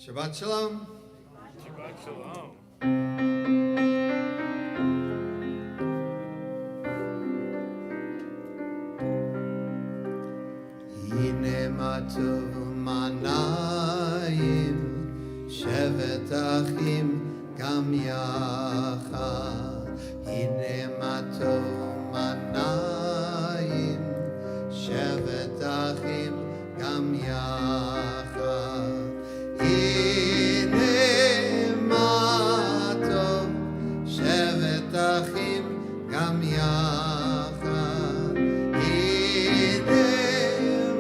Shabbat Shalom. Shabbat Shalom. Hine matov manayim shevet achim gam yachad. Hine matov manayim shevet achim gam yachad. Hine matov shevet achim gam yachad. Hine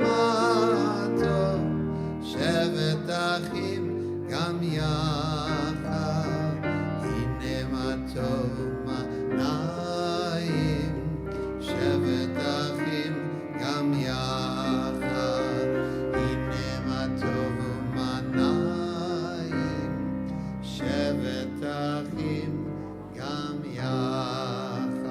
matov shevet achim gam yachad. Hine matov manayim shevet achim gam yachad. Hine matov manayim shevet achim gam yachad.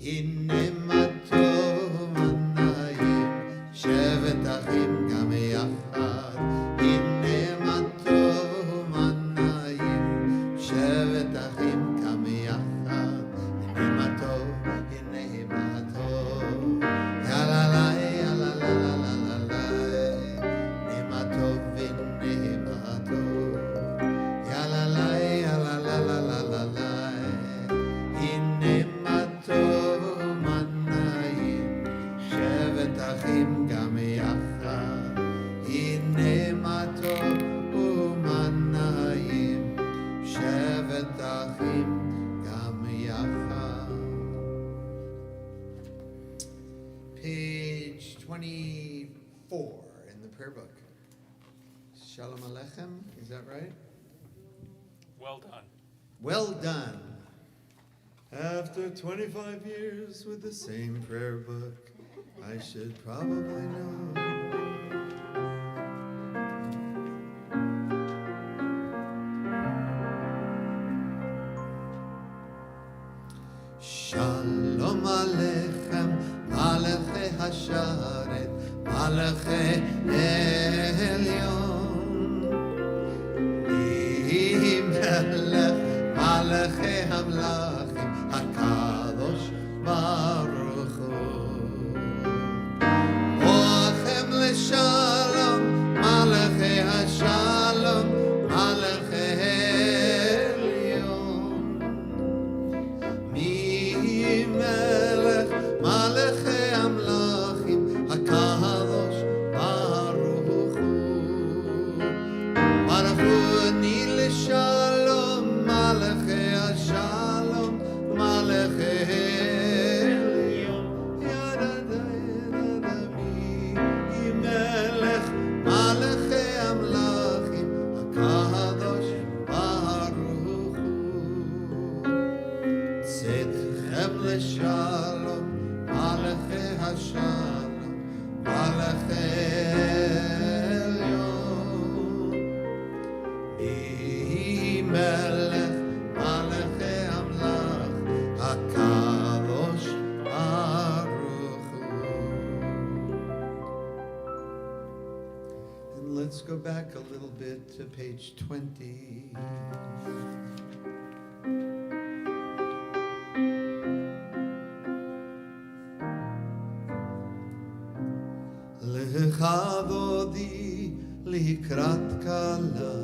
Hine matov manayim shevet achim gam yachad. Hine matov manayim shevet achim gam yachad. Hine matov, hine matov. Ya la la, ya la la la la la la. Hine matov, hine matov. Ya la la, ya la la la la la la. Hine matov manayim shevet achim gam yachad. Hine matov manayim shevet achim gam yachad. Page 24 in the prayer book. Shalom Aleichem, is that right? Well done. Well done. After 25 years with the same prayer book, I should probably know. Shalom Aleichem, Malachi Hasharet, Malachi Elyon. Melech, Malachi Hamlachim, HaKadosh Baruch Hu. Boachem leShalom, Malachi HaShalom, Malachi Elyon. Melech, Malachi Hamlachim, HaKadosh Baruch Hu. Baruch Hu ni leShalom, Malachi HaShalom, Malachi Elyon. Yadada, yadada, mi melech, Malachi Hamlachim, HaKadosh Baruch Hu. Tzedchem leShalom, Malachi HaShalom, Malachi Elyon. Melech, Malachi Amlach, HaKadosh Baruch Hu. And let's go back a little bit to page 20. Lechavodi likrat kala,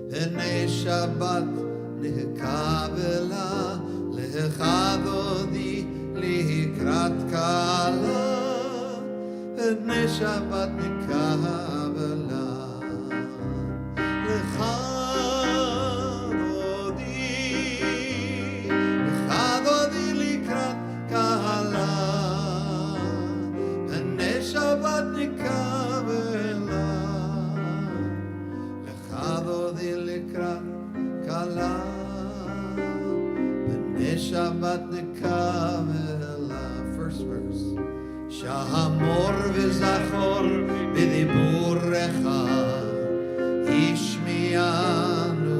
B'nei Shabbat nikabela. Lechavodi likrat kala, B'nei Shabbat nikabela. Lechavodi likrat kala, B'nei Shabbat nikabela. Lechadodi likrat kala, B'nei Shabbat nikavela. First verse. Shahamor v'zachor b'diburecha, Ishmianu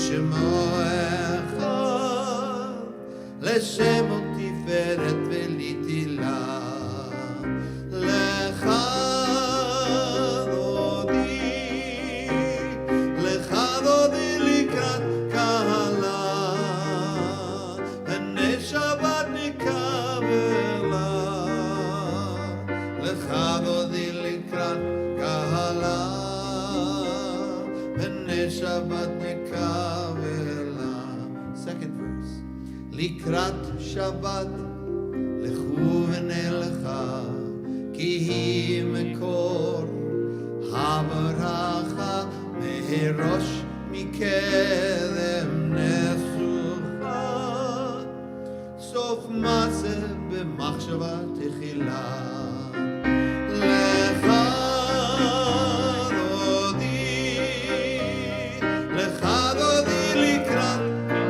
שמו אחד, לשם ותפארת ולתהילה. לך דודי לקראת קהלה, הנה שבת נקבלה. לך דודי לקראת קהלה, הנה שבת נקבלה. Second verse. לקראת שבת לכו ונלכה, כי היא מקור הברכה, מראש מקדם נסוכה, סוף מעשה במחשבה תחילה. לך דודי לקראת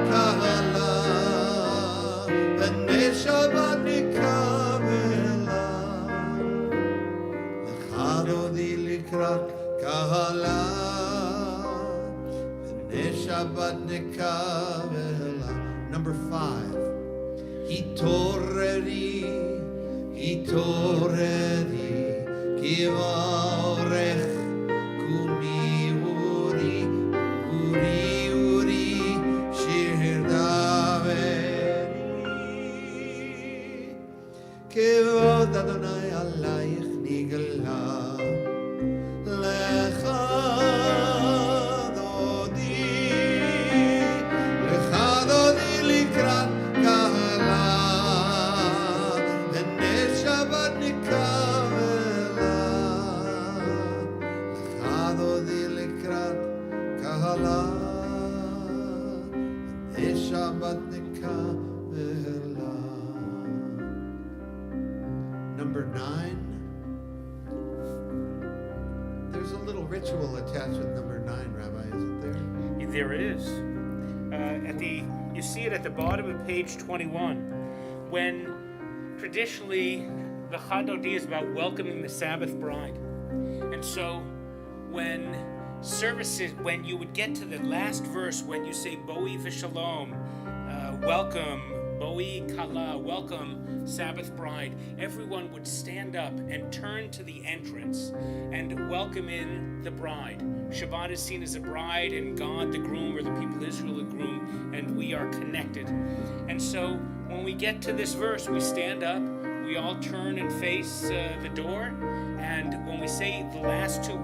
קהלה, הנה שבת נקבלה. לך דודי לקראת קהלה, הנה שבת נקבלה. Number 5. התעוררי, כי ברך קומי אורי, שיר דברי. כבוד אדוני עלייך נגלה. לך דודי לקראת קהלה, הנה שבת נקבלה. לך דודי לקראת קהלה, הנה שבת נקבלה. Number 9. There's a little ritual attached with number 9, Rabbi, isn't there? There it is. You see it at the bottom of page 21. When traditionally the Chadodi is about welcoming the Sabbath bride. And so when you would get to the last verse, when you say Boi v'shalom, welcome, Boi kala, welcome, Sabbath bride, everyone would stand up and turn to the entrance and welcome in the bride. Shabbat is seen as a bride, and God the groom, or the people of Israel the groom, and we are connected. And so when we get to this verse, we stand up, we all turn and face the door, and when we say the last two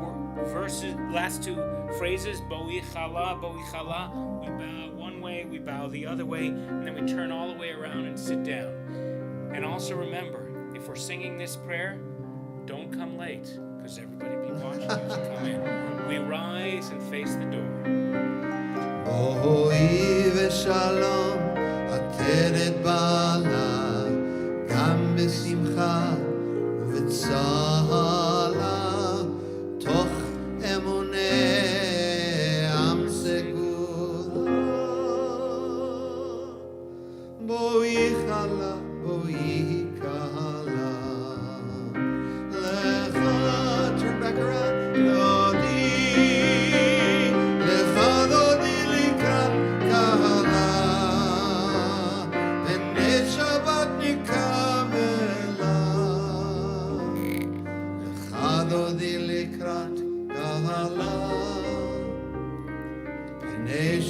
phrases, Boi chala, we bow one way, we bow the other way, and then we turn all the way around and sit down. And also remember, if we're singing this prayer, don't come late, because everybody be watching you to come in. We rise and face the door. בואי ושלום, עטרת בעלה, גם בשמחה ובצהלה, תוך אמוני עם סגולה. בואי חלה, בואי קהלה, לך, turn back around,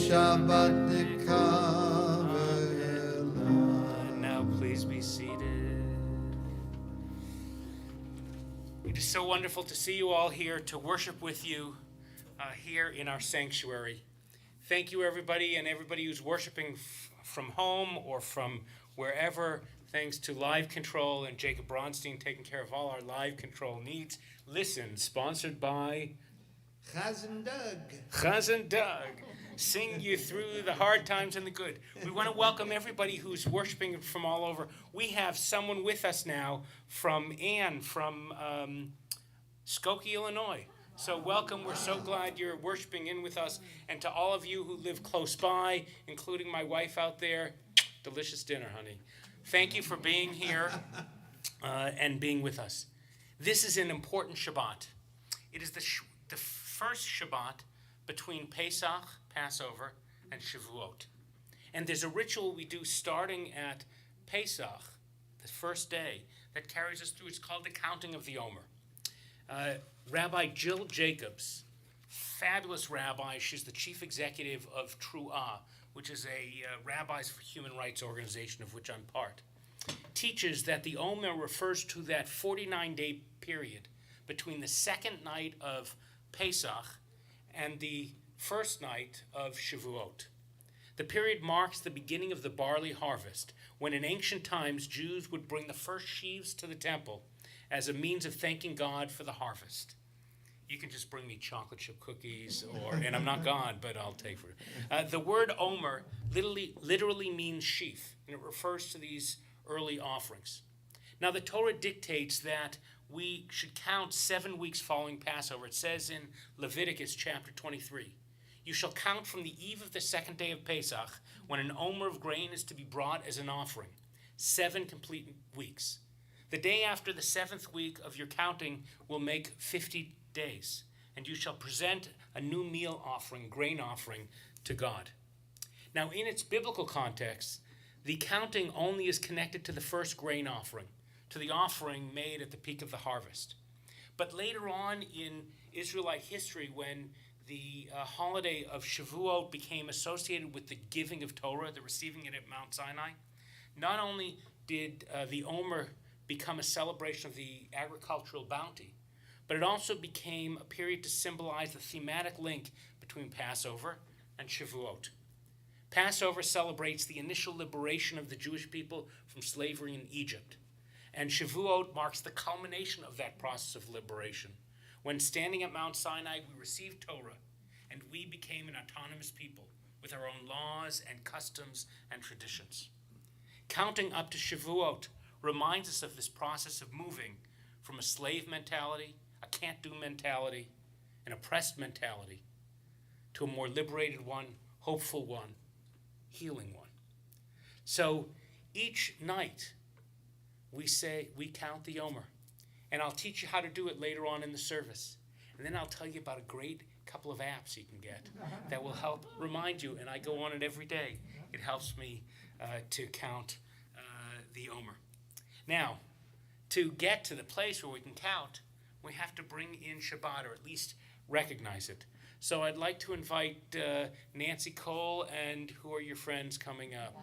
Shabbat now please be seated. It is so wonderful to see you all here, to worship with you here in our sanctuary. Thank you everybody, and everybody who's worshiping from home or from wherever, thanks to Live Control and Jacob Bronstein taking care of all our live control needs. Listen, sponsored by Chazan Doug. Sing you through the hard times and the good. We want to welcome everybody who's worshiping from all over. We have someone with us now from Ann from Skokie, Illinois. So welcome. We're so glad you're worshiping in with us. And to all of you who live close by, including my wife out there, delicious dinner, honey. Thank you for being here and being with us. This is an important Shabbat. It is the first Shabbat between Pesach, Passover, and Shavuot. And there's a ritual we do starting at Pesach, the first day, that carries us through. It's called the Counting of the Omer. Rabbi Jill Jacobs, fabulous rabbi. She's the chief executive of Truah, which is a Rabbis for Human Rights organization of which I'm part, teaches that the Omer refers to that 49-day period between the second night of Pesach and the first night of Shavuot. The period marks the beginning of the barley harvest, when in ancient times Jews would bring the first sheaves to the temple as a means of thanking God for the harvest. You can just bring me chocolate chip cookies, and I'm not God, but I'll take for it. The word Omer literally means sheaf, and it refers to these early offerings. Now, the Torah dictates that we should count 7 weeks following Passover. It says in Leviticus chapter 23, "You shall count from the eve of the second day of Pesach, when an omer of grain is to be brought as an offering, 7 complete weeks. The day after the 7th week of your counting will make 50 days, and you shall present a new meal offering, grain offering, to God." Now, in its biblical context, the counting only is connected to the first grain offering, to the offering made at the peak of the harvest. But later on in Israelite history, when the holiday of Shavuot became associated with the giving of Torah, the receiving it at Mount Sinai, not only did the Omer become a celebration of the agricultural bounty, but it also became a period to symbolize the thematic link between Passover and Shavuot. Passover celebrates the initial liberation of the Jewish people from slavery in Egypt, and Shavuot marks the culmination of that process of liberation. When standing at Mount Sinai, we received Torah, and we became an autonomous people with our own laws and customs and traditions. Counting up to Shavuot reminds us of this process of moving from a slave mentality, a can't-do mentality, an oppressed mentality, to a more liberated one, hopeful one, healing one. So each night we count the Omer, and I'll teach you how to do it later on in the service. And then I'll tell you about a great couple of apps you can get that will help remind you, and I go on it every day. It helps me to count the Omer. Now, to get to the place where we can count, we have to bring in Shabbat, or at least recognize it. So I'd like to invite Nancy Cole, and who are your friends coming up?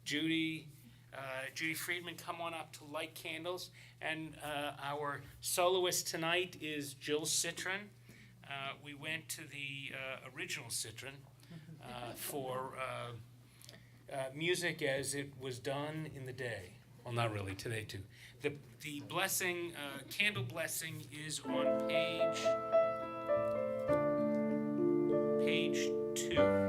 Judy Friedman, come on up to light candles. And our soloist tonight is Jill Citron. We went to the original Citron for music as it was done in the day. Well, not really, today too. The blessing, candle blessing, is on page 2.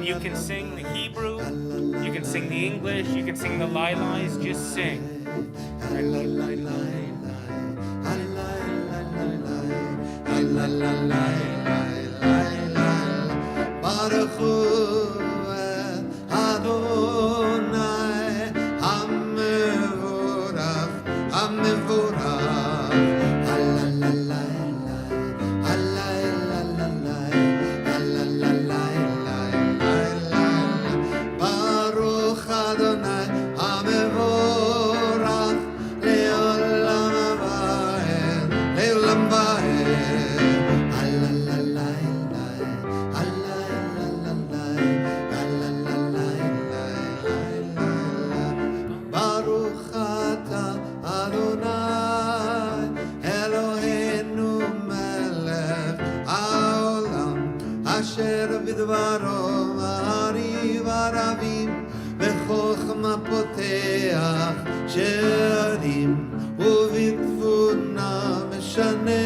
You can sing the Hebrew, you can sing the English, you can sing the Lilais, just sing. Baruch Hu Adonai Hamevorach Hamevorach Baruch Adonai Hamevorach Leolam Vaed Leolam Vaed Baruch Ata Adonai Eloheinu melech haolam asher bidvaro ma'ariv aravim b'chochma poteach she'arim ובתבונה משנה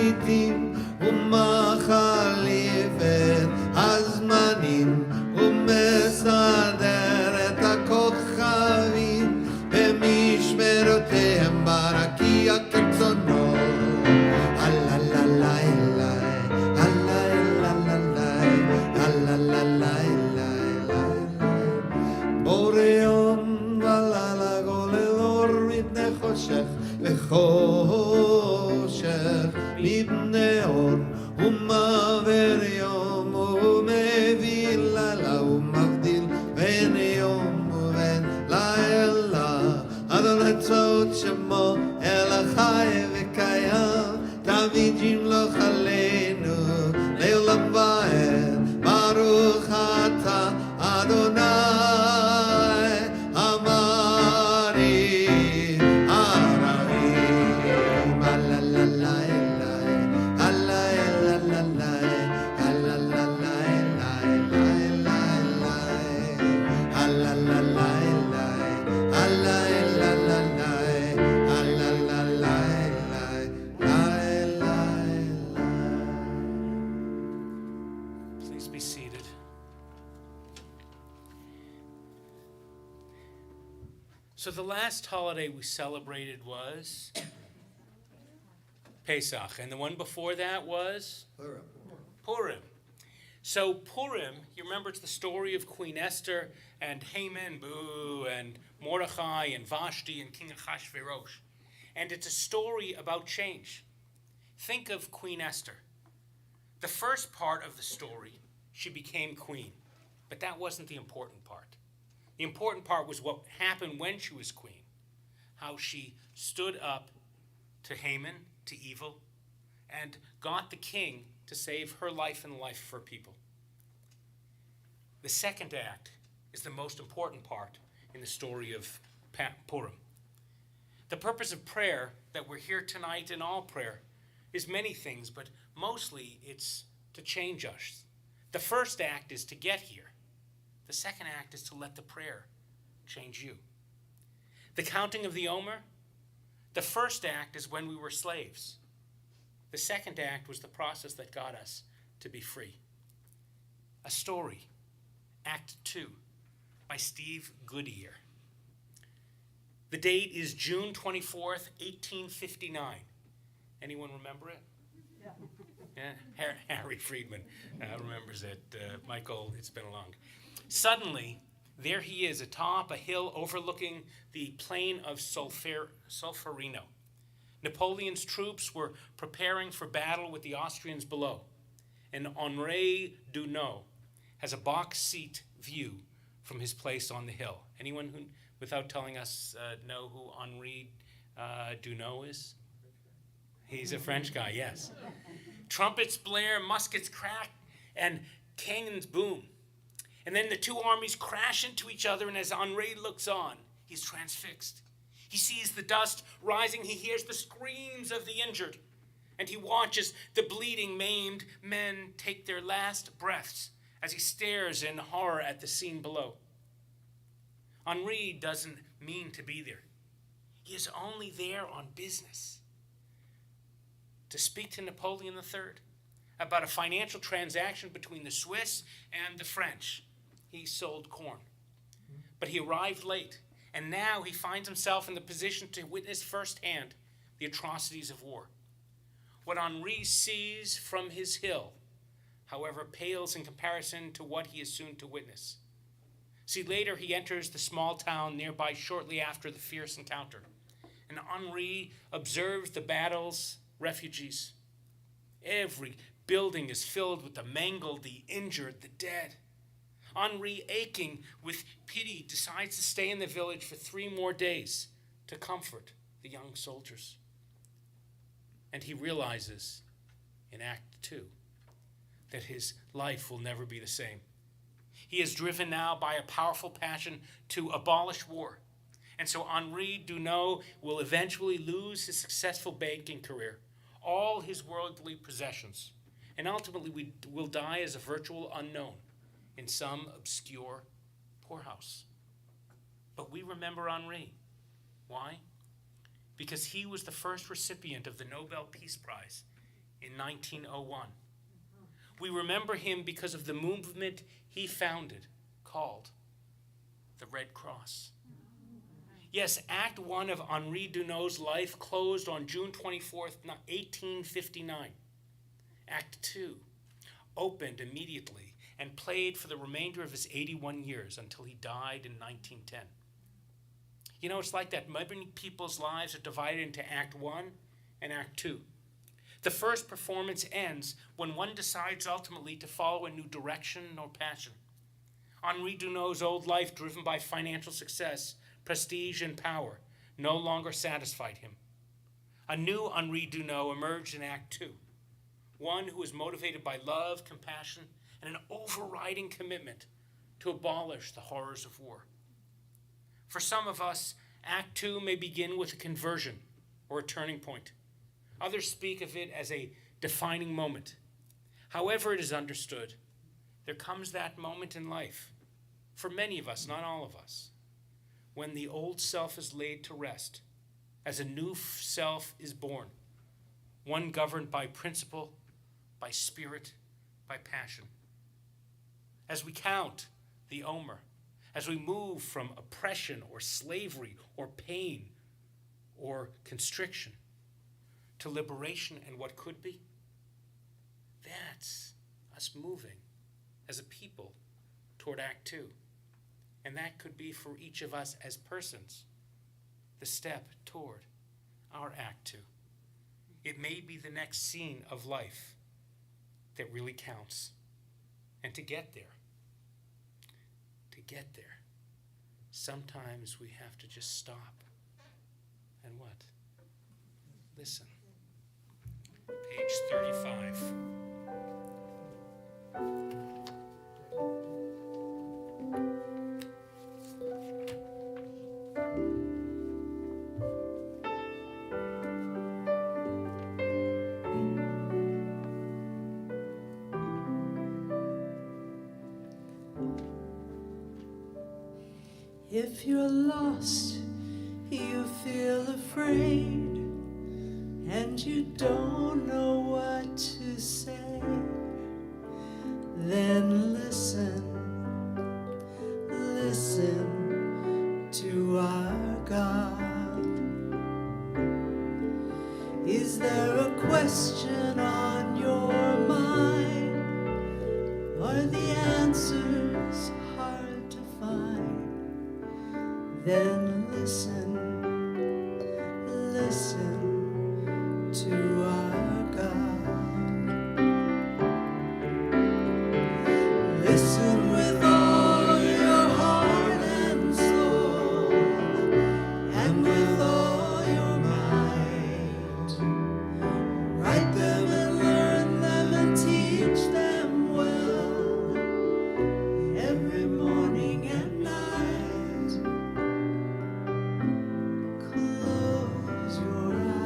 עתים ומחליף את הזמנים ומסדר את הכוכבים במשמרותיהם ברקיע כרצונו בורא יום ולילה גולל אור מפני חושך וחושך מפני אור ומעבר יום ומביא לילה ומבדיל בין יום ובין לילה אדוני צבאות שמו אל החי וקיים תמיד ימלוך עלינו לעולם ועד ברוך אתה אדוני Please be seated. So the last holiday we celebrated was Pesach, and the one before that was Purim. So Purim, you remember it's the story of Queen Esther and Haman, boo, and Mordechai and Vashti and King Achashverosh. And it's a story about change. Think of Queen Esther. The first part of the story, she became queen. But that wasn't the important part. The important part was what happened when she was queen. How she stood up to Haman, to evil, and got the king to save her life and the life of her people. The second act is the most important part in the story of Purim. The purpose of prayer, that we're here tonight in all prayer, is many things, but mostly it's to change us. The first act is to get here. The second act is to let the prayer change you. The counting of the Omer, the first act is when we were slaves. The second act was the process that got us to be free. A story, Act 2, by Steve Goodyear. The date is June 24th, 1859. Anyone remember it? Yeah, Harry Friedman remembers it. Michael, it's been long. Suddenly, there he is atop a hill overlooking the plain of Solferino. Napoleon's troops were preparing for battle with the Austrians below. And Henri Dunant has a box seat view from his place on the hill. Anyone who, without telling us, know who Henri Dunant is? He's a French guy, yes. Trumpets blare, muskets crack, and cannons boom. And then the two armies crash into each other, and as Henri looks on, he's transfixed. He sees the dust rising, he hears the screams of the injured, and he watches the bleeding, maimed men take their last breaths as he stares in horror at the scene below. Henri doesn't mean to be there. He is only there on business. To speak to Napoleon III about a financial transaction between the Swiss and the French. He sold corn. But he arrived late, And now he finds himself in the position to witness firsthand the atrocities of war. What Henri sees from his hill, however, pales in comparison to what he is soon to witness. See, later he enters the small town nearby shortly after the fierce encounter, and Henri observes the battle's refugees. Every building is filled with the mangled, the injured, the dead. Henri, aching with pity, decides to stay in the village for 3 more days to comfort the young soldiers. And he realizes in Act 2 that his life will never be the same. He is driven now by a powerful passion to abolish war. And so Henri Dunant will eventually lose his successful banking career, all his worldly possessions, and ultimately will die as a virtual unknown in some obscure poorhouse. But we remember Henri. Why? Because he was the first recipient of the Nobel Peace Prize in 1901. We remember him because of the movement he founded called the Red Cross. Yes, Act 1 of Henri Dunant's life closed on June 24th, 1859. Act 2 opened immediately and played for the remainder of his 81 years until he died in 1910. You know, it's like that. Many people's lives are divided into Act 1 and Act 2. The first performance ends when one decides ultimately to follow a new direction or passion. Henri Dunant's old life, driven by financial success, prestige, and power, no longer satisfied him. A new Henri Dunant emerged in Act 2, one who was motivated by love, compassion, and an overriding commitment to abolish the horrors of war. For some of us, Act 2 may begin with a conversion or a turning point. Others speak of it as a defining moment. However it is understood, there comes that moment in life, for many of us, not all of us, when the old self is laid to rest, as a new self is born, one governed by principle, by spirit, by passion. As we count the Omer, as we move from oppression or slavery or pain or constriction to liberation and what could be, that's us moving as a people toward Act 2. And that could be for each of us as persons, the step toward our Act 2. It may be the next scene of life that really counts. And to get there, sometimes we have to just stop and what? Listen. Page 35. If you're lost, you feel afraid, and you don't know what to say, then listen to our God. Is there a question on your mind? Are the answers hard to find? Then listen to our God. Listen with all your heart and soul, and with all your might. Write them and learn them and teach them well, every morning and night. Close your eyes.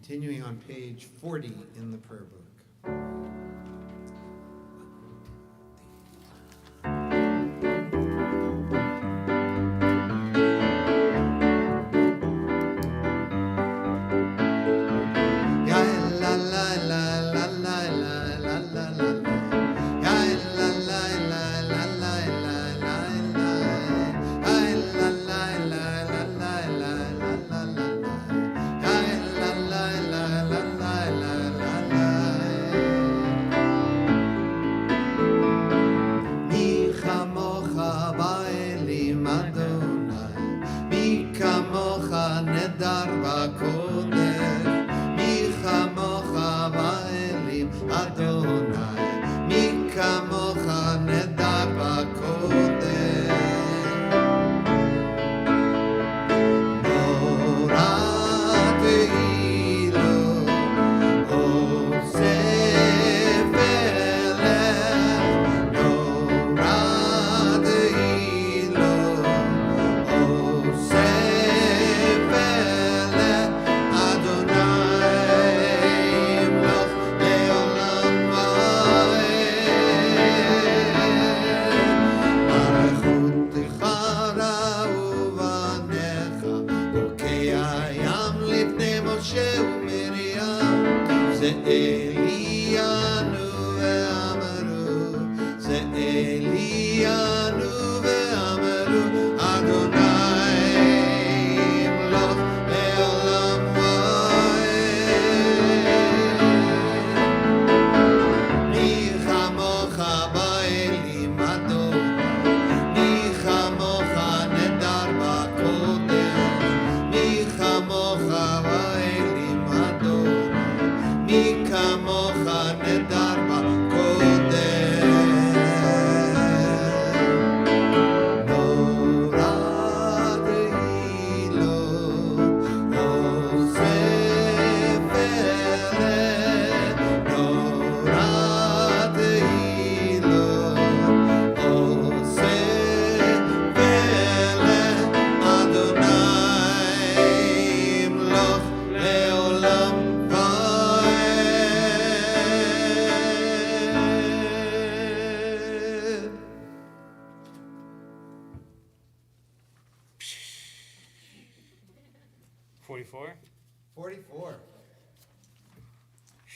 Continuing on page 40 in the prayer book.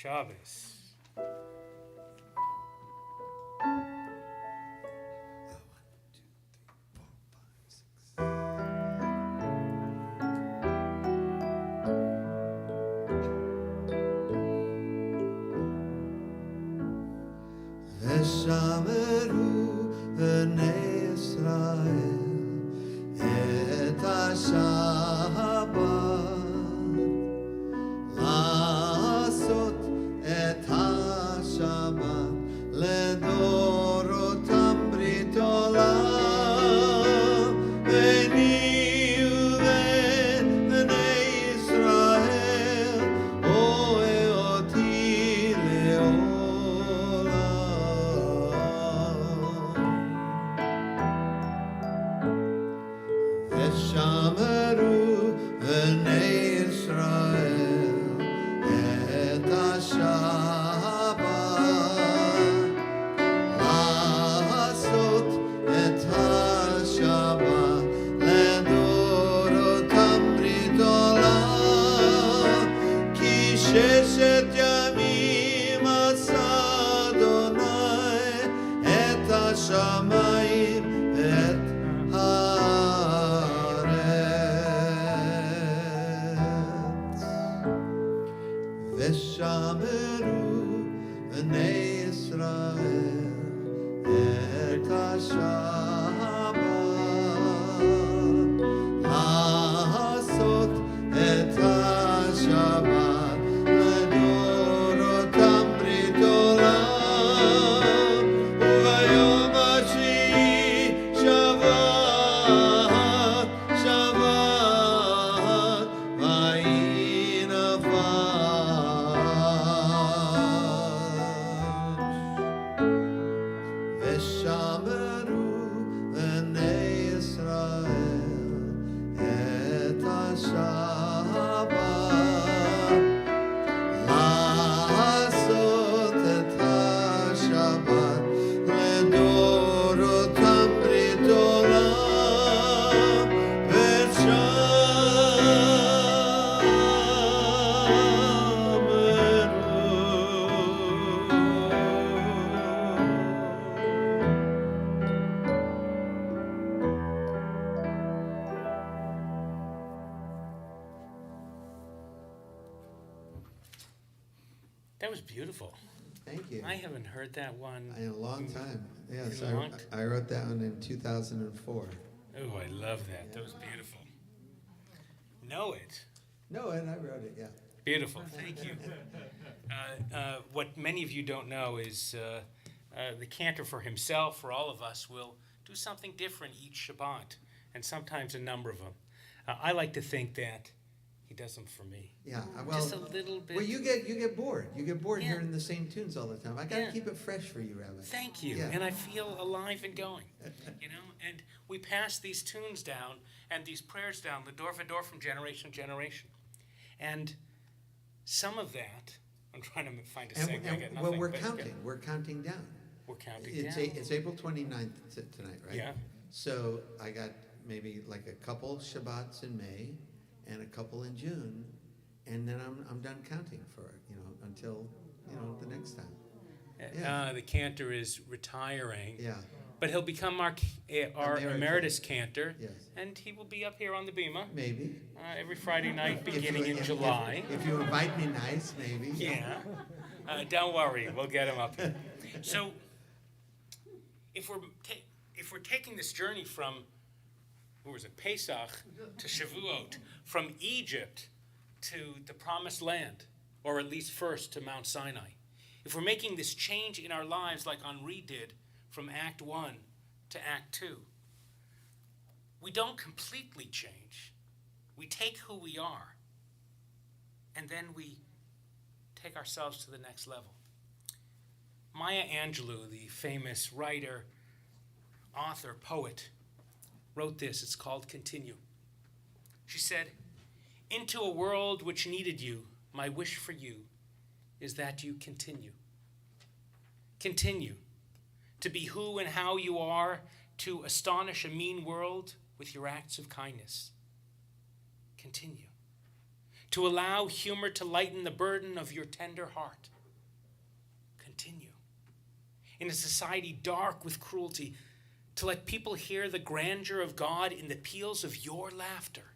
Shabbos. ושמרו בני ישראל את השבת לעשות את השבת לדורותם ברית עולם ביני ובין בני ישראל רואה אותי לעולם ושמרו בני ישראל את השבת לעשות את השבת לדורותם ברית עולם כי ששת ימים עשה אדוני את השמיים ואת הארץ ושמרו בני ישראל את השבת לעשות את השבת לדורותם ברית עולם וביום השביעי שבת שבת ויהי נפש ושמרו That was beautiful. Thank you. I haven't heard that one. In a long time. Yes, In a long I wrote that one in 2004. Oh, I love that. That was beautiful. Know it. No, and I wrote it, yeah. Beautiful. Thank you. What many of you don't know is the Cantor for himself, for all of us, will do something different each Shabbat, and sometimes a number of them. I like to think that he does them for me. Yeah, well, Just a little bit. well, you get bored. You get bored Yeah. hearing the same tunes all the time. I got to Yeah. keep it fresh for you, Rabbi. Thank you. Yeah. And I feel alive and going, and we pass these tunes down and these prayers down, the door for door from generation to generation. And some of that, I'm trying to find a segue. I got nothing. Well, we're but- counting. We're counting down. We're counting It's down. It's April 29th tonight, right? Yeah. So I got maybe like a couple Shabbats in May and a couple in June, and then I'm done counting for until the next time. Yeah. The Cantor is retiring, Yeah. but he'll become our emeritus Cantor, Yes. and he will be up here on the Bima Maybe. every Friday night beginning in If July. If you invite me nice, maybe. Yeah. Don't worry, we'll get him up here. So, if we're taking this journey from, Pesach to Shavuot, from Egypt to the Promised Land, or at least first to Mount Sinai, if we're making this change in our lives like Henri did from Act 1 to Act 2, we don't completely change. We take who we are, and then we take ourselves to the next level. Maya Angelou, the famous writer, author, poet, wrote this. It's called Continue. She said, "Into a world which needed you, my wish for you is that you continue. Continue to be who and how you are, to astonish a mean world with your acts of kindness. Continue to allow humor to lighten the burden of your tender heart. Continue in a society dark with cruelty to let people hear the grandeur of God in the peals of your laughter.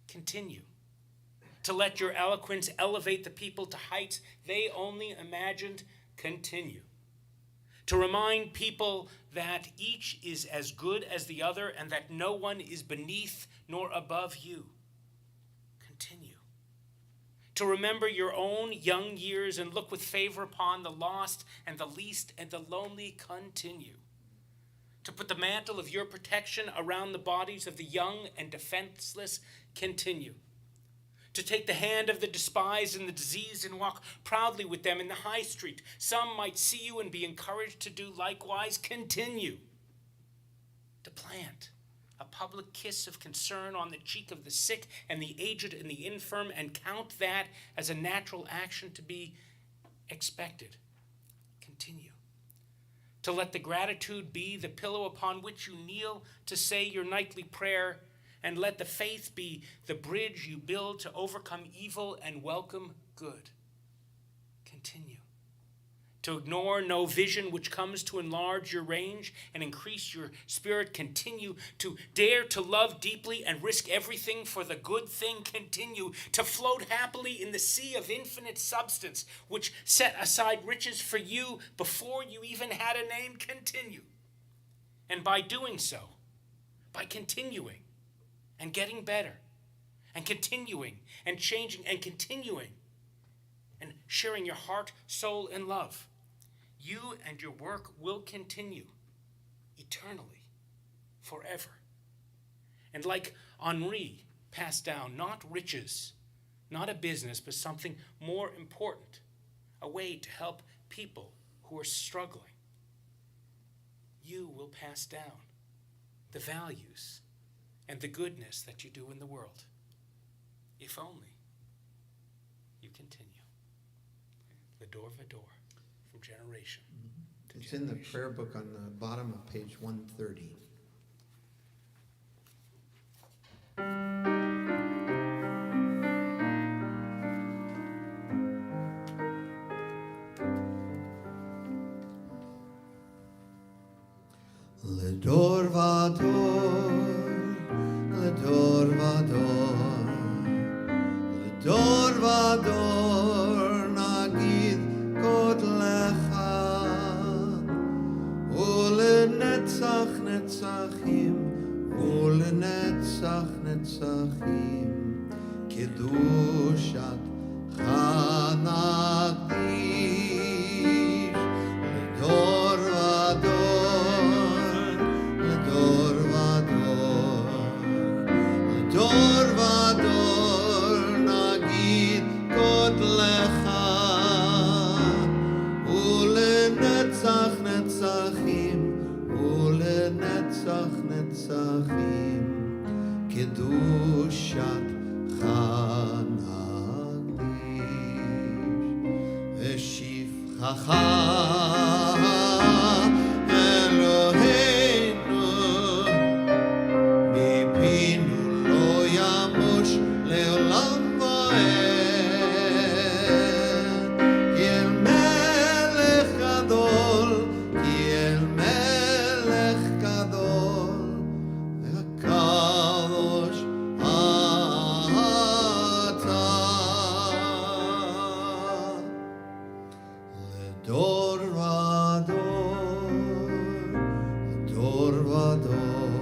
Continue to let your eloquence elevate the people to heights they only imagined. Continue to remind people that each is as good as the other and that no one is beneath nor above you. Continue to remember your own young years and look with favor upon the lost and the least and the lonely. Continue to put the mantle of your protection around the bodies of the young and defenseless. Continue to take the hand of the despised and the diseased and walk proudly with them in the high street. Some might see you and be encouraged to do likewise. Continue to plant a public kiss of concern on the cheek of the sick and the aged and the infirm, and count that as a natural action to be expected. Continue to let the gratitude be the pillow upon which you kneel to say your nightly prayer, and let the faith be the bridge you build to overcome evil and welcome good. Continue to ignore no vision which comes to enlarge your range and increase your spirit. Continue to dare to love deeply and risk everything for the good thing. Continue to float happily in the sea of infinite substance which set aside riches for you before you even had a name. Continue. And by doing so, by continuing and getting better and continuing and changing and continuing and sharing your heart, soul, and love, you and your work will continue eternally, forever. And like Henri passed down, not riches, not a business, but something more important, a way to help people who are struggling, you will pass down the values and the goodness that you do in the world, if only you continue. The door of a door. From generation to It's generation. in the prayer book on the bottom of page 130. L'dor vador, l'dor vador, l'dor vador, nag לנצחים, קדושת נקדיש לדור ודור, לדור ודור, לדור ודור נגיד גודלך, ולנצח נצחים, ולנצח נצחים, קדושת נקדיש. ושפחך אלוהינו מפינו לא ימוש לעולם ועד, כי אל מלך גדול, כי אל מלך גדול והקדוש אתה. לדור ודור, לדור ודור,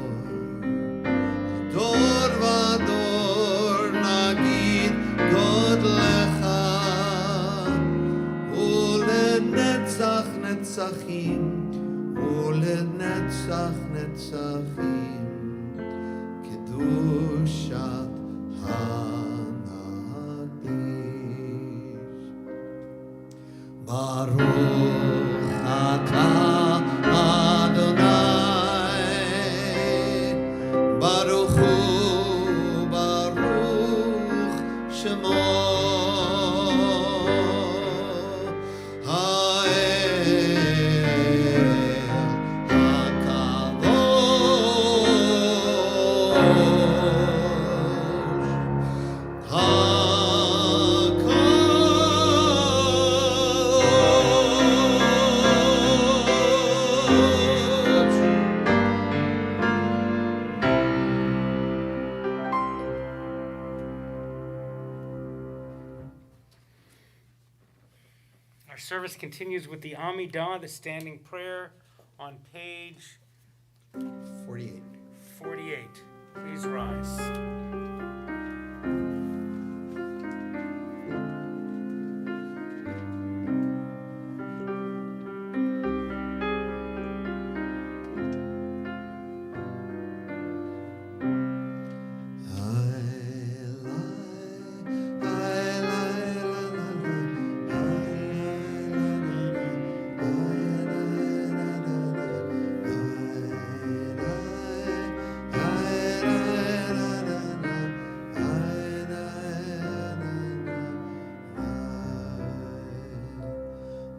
לדור ודור נגיד גודלך, ולנצח נצחים, ולנצח נצחים, קדושת הנקדיש. ברוך אתה אדוני, ברוך הוא, ברוך שמו, Our service continues with the Amidah, the standing prayer, on page 48. 48. Please rise.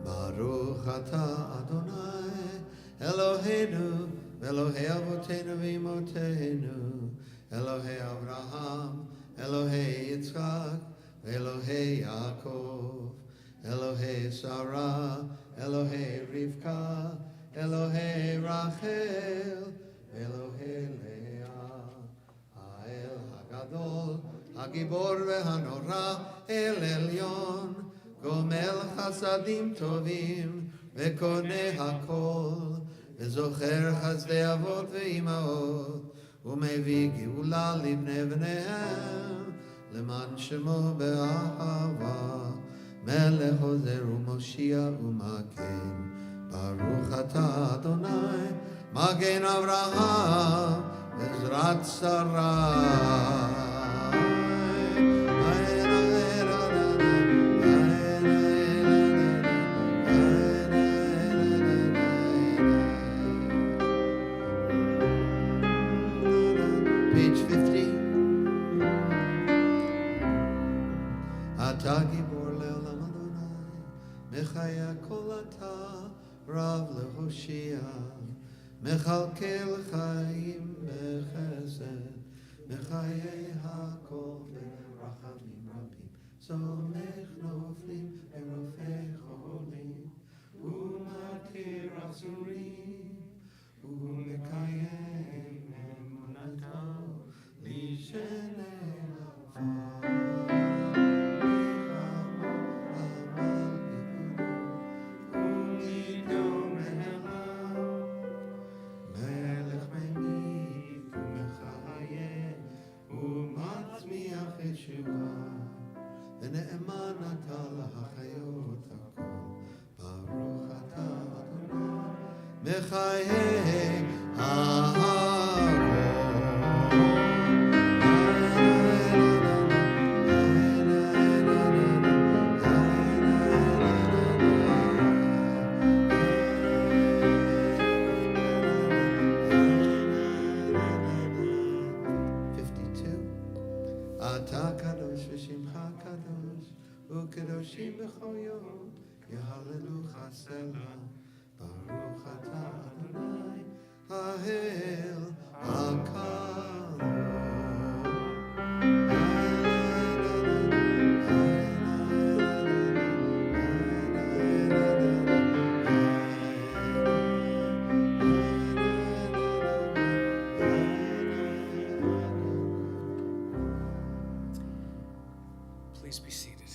Baruch atah Adonai Eloheinu Elohei Avotenu v'Imotenu, Elohei Avraham, Elohei Yitzchak, Elohei Yaakov, Elohei Sarah, Elohei Rivka, Elohei Rachel, Elohei Leah, Ha'el Hagadol, Hagibor ve'hanora, El Elyon, Gomel Chasadim Tovim, וקונה הכל, וזוכר חסדי אבות ואימהות, ומביא גאולה לבני בניהם, למען שמו באהבה, מלך עוזר ומושיע ומגן. ברוך אתה אדוני, מגן אברהם, עזרת שרה. Page 50. אתה גיבור לעולם אדוני, מחיה כל אתה רב להושיע, מכלכל חיים בחסד, מחיי הכל ברחמים רבים, סומך נופלים ורופא חולים, ומתיר אסורים, ומקיים אמונתו לשני עפר. Ooh. בחיי אתה קדוש ושמך קדוש וקדושים בכל יום יהללוך סלע ברוך אתה אדוני האל הקדוש Please be seated.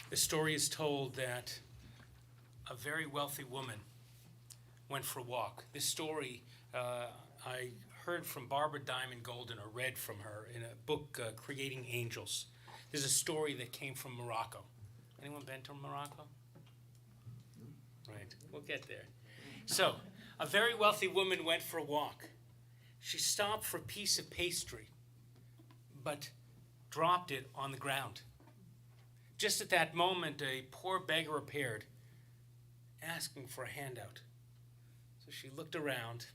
The story is told that a very wealthy woman went for a walk. This story I heard from Barbara Diamond Golden, or read from her in a book, Creating Angels. There's a story that came from Morocco. Anyone been to Morocco? Right, we'll get there. So, a very wealthy woman went for a walk. She stopped for a piece of pastry, but dropped it on the ground. Just at that moment, a poor beggar appeared, asking for a handout. So she looked around,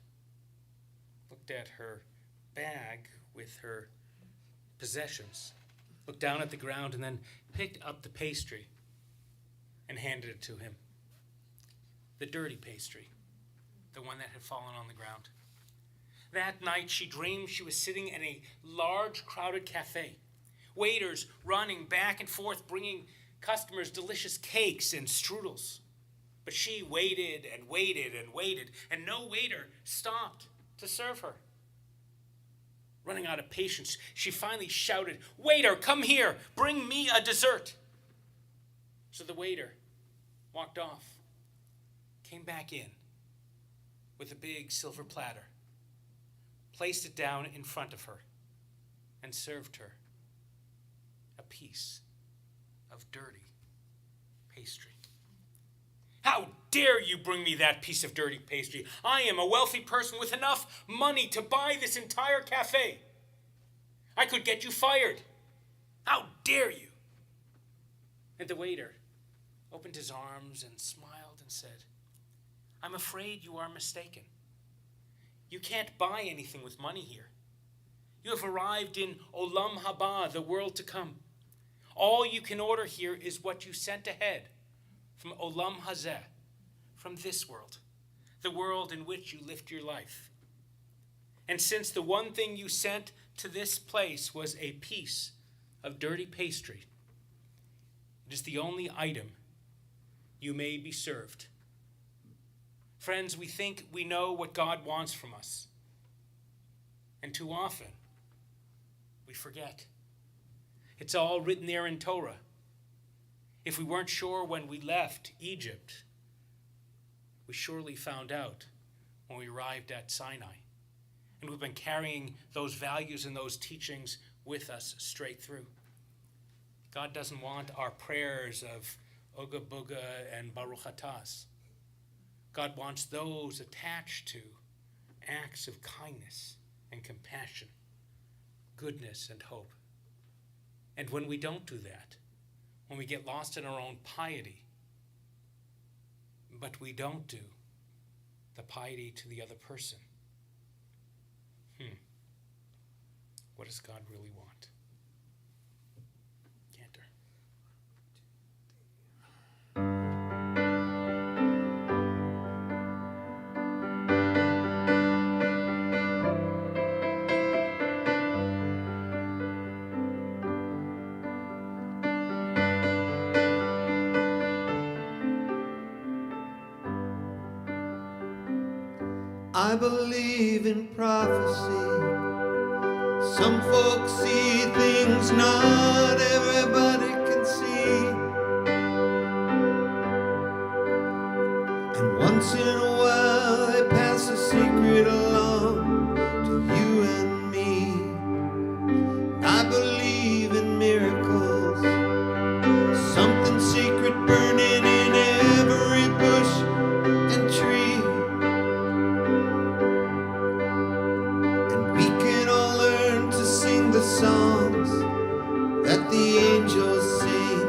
looked at her bag with her possessions, looked down at the ground, and then picked up the pastry and handed it to him. The dirty pastry, the one that had fallen on the ground. That night, she dreamed she was sitting in a large, crowded cafe. Waiters running back and forth, bringing customers delicious cakes and strudels. But she waited and waited and waited, and no waiter stopped to serve her. Running out of patience, she finally shouted, "Waiter, come here, bring me a dessert." So the waiter walked off, came back in with a big silver platter, placed it down in front of her, and served her a piece of dirty pastry. "How dare you bring me that piece of dirty pastry? I am a wealthy person with enough money to buy this entire cafe. I could get you fired. How dare you?" And the waiter opened his arms and smiled and said, "I'm afraid you are mistaken. You can't buy anything with money here. You have arrived in Olam Haba, the world to come. All you can order here is what you sent ahead from Olam Hazeh, from this world, the world in which you lived your life. And since the one thing you sent to this place was a piece of dirty pastry, it is the only item you may be served." Friends, we think we know what God wants from us. And too often, we forget. It's all written there in Torah. If we weren't sure when we left Egypt, we surely found out when we arrived at Sinai. And we've been carrying those values and those teachings with us straight through. God doesn't want our prayers of Oga Boga and Baruch Atah. God wants those attached to acts of kindness and compassion, goodness and hope. And when we don't do that, when we get lost in our own piety, but we don't do the piety to the other person, what does God really want? Cantor. I believe in prophecy. Some folks see things not everybody can see. And once in a while they pass a secret along to you and me. I believe in miracles, something secret burning songs that the angels sing.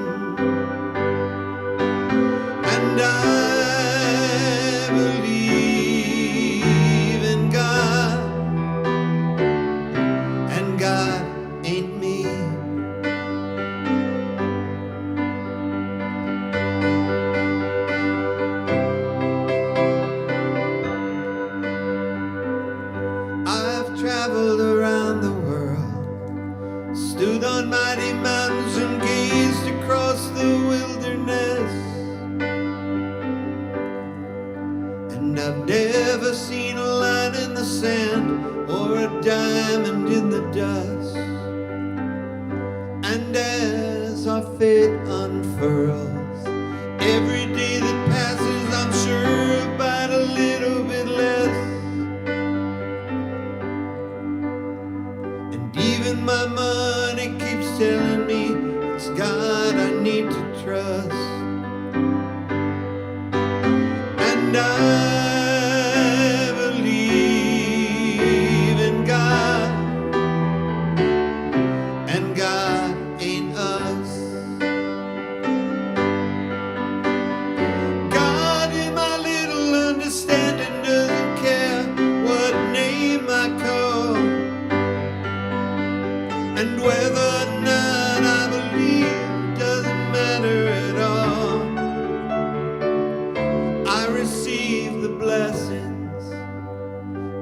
And I believe in God, and God ain't me. I've traveled around the world, stood on mighty mountains and gazed across the wilderness, and I've never seen a line in the sand or a diamond in the dust. And as our fate unfurls, every day that passes I'm sure about a little bit less. And even my money keeps telling me it's God I need to trust. And I believe in God, and God ain't us. God in my little understanding doesn't care what name I call, and whether or not I believe doesn't matter at all. I receive the blessings